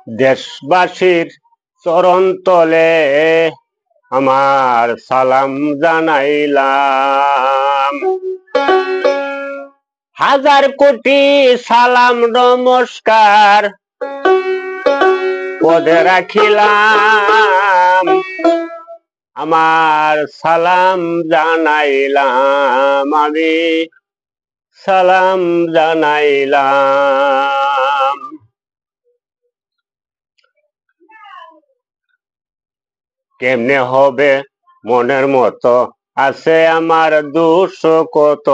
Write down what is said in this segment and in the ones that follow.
দেশবাসীর চরণ তলে আমার সালাম জানাইলাম। হাজার কোটি সালাম নমস্কার পদে রাখিলাম, আমার সালাম জানাইলাম, আমি সালাম জানাইলাম। কেমনে হবে মনের মতো, আছে আমার দোষ কত।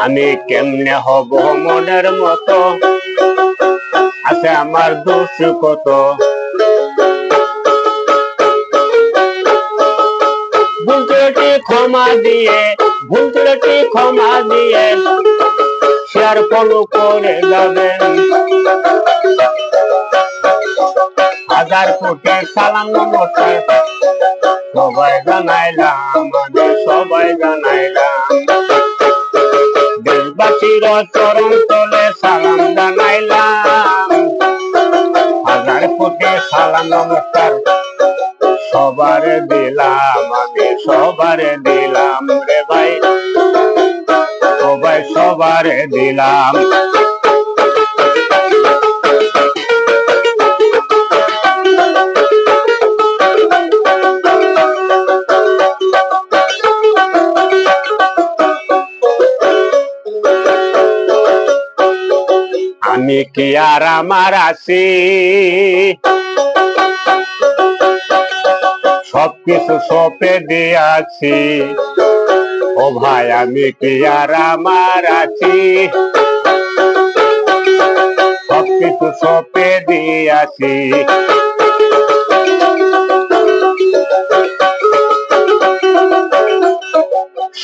আমি কেমনে হব মনের মতো, আছে আমার দোষ কত। ভুল ত্রুটি ক্ষমা দিয়ে, ভুল ত্রুটি ক্ষমা দিয়ে শেয়ার ফলো করে যাবেন। হাজার কোটি সালাম নমস্কার সবাই জানাইলাম, আমি সবাই জানাইলাম। দেশবাসীর চরণ তলে সালাম জানাইলাম, হাজার কোটি সালাম নমস্কার সবার দিলাম, আমি সবার দিলাম রে ভাই, সবাই সবার দিলাম। আমি কি আর আমার আছি, সবকিছু সপে দিয়াছি। ও ভাই আমি কি আর আমার আছি, সবকিছু সপে দিয়াছি।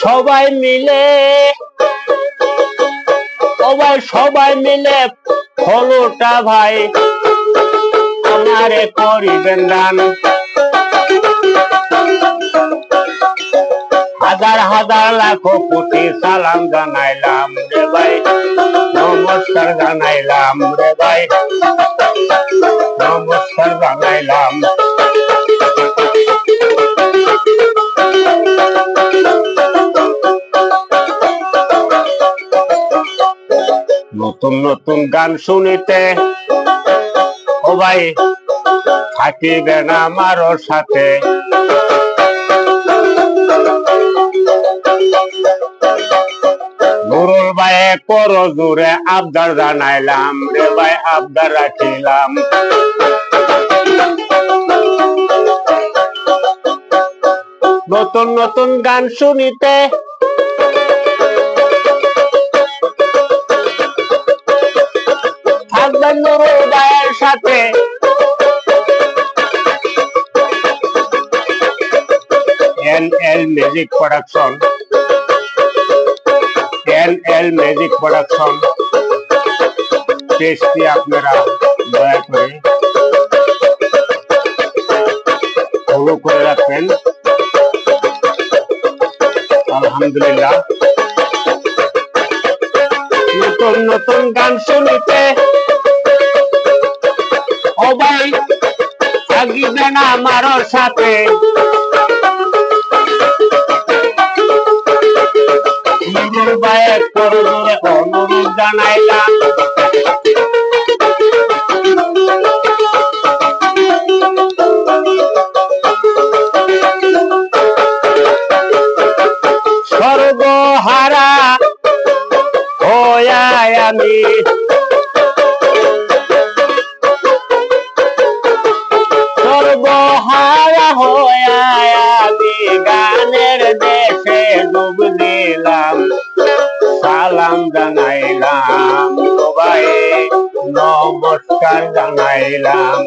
সবাই মিলে, সবাই মিলে ফলোটা ভাই আমারে করিবেন দান। হাজার হাজার লাখ কোটি সালাম জানাইলাম রে ভাই, নমস্কার জানাইলাম রে ভাই, নমস্কার জানাইলাম। নতুন নতুন গান শুনিতে ও ভাই থাকিবেন আমারও সাথে। নুরুল ভাই করো জোরে আবদার জানাইলাম রে ভাই, আবদার রাখিলাম। নতুন নতুন গান শুনিতে থাকবেন নুরুল ভাইয়ের সাথে। NL music production, NL music production পেজটি আপনারা দয়া করে ফলো করে রাখবেন। আলহামদুলিল্লাহ, নতুন নতুন গান শুনিতে ও ভাই থাকিবেন আমারও সাথে। নুরুল ভাইয়ের করজোরে অনুরোধ জানাইলাম, সর্বহারা হইয়া আমি সর্বহারা হইয়া আমি গানের দেশে ডুব দিলাম। সালাম জানাইলাম সবাই, নমস্কার জানাইলাম।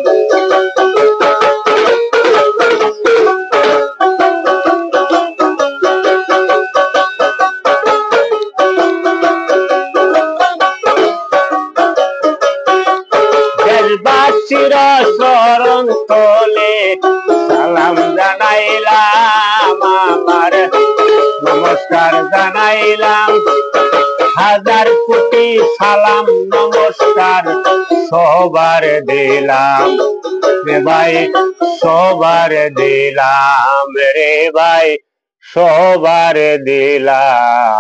দেশবাসীর চরণ তলে সালাম জানাইলাম, আমার নমস্কার। জানাইলাম, হাজার কোটি সালাম নমস্কার সবার দিলাম রে ভাই, সবার দিলাম রে ভাই, সবার দিলাম।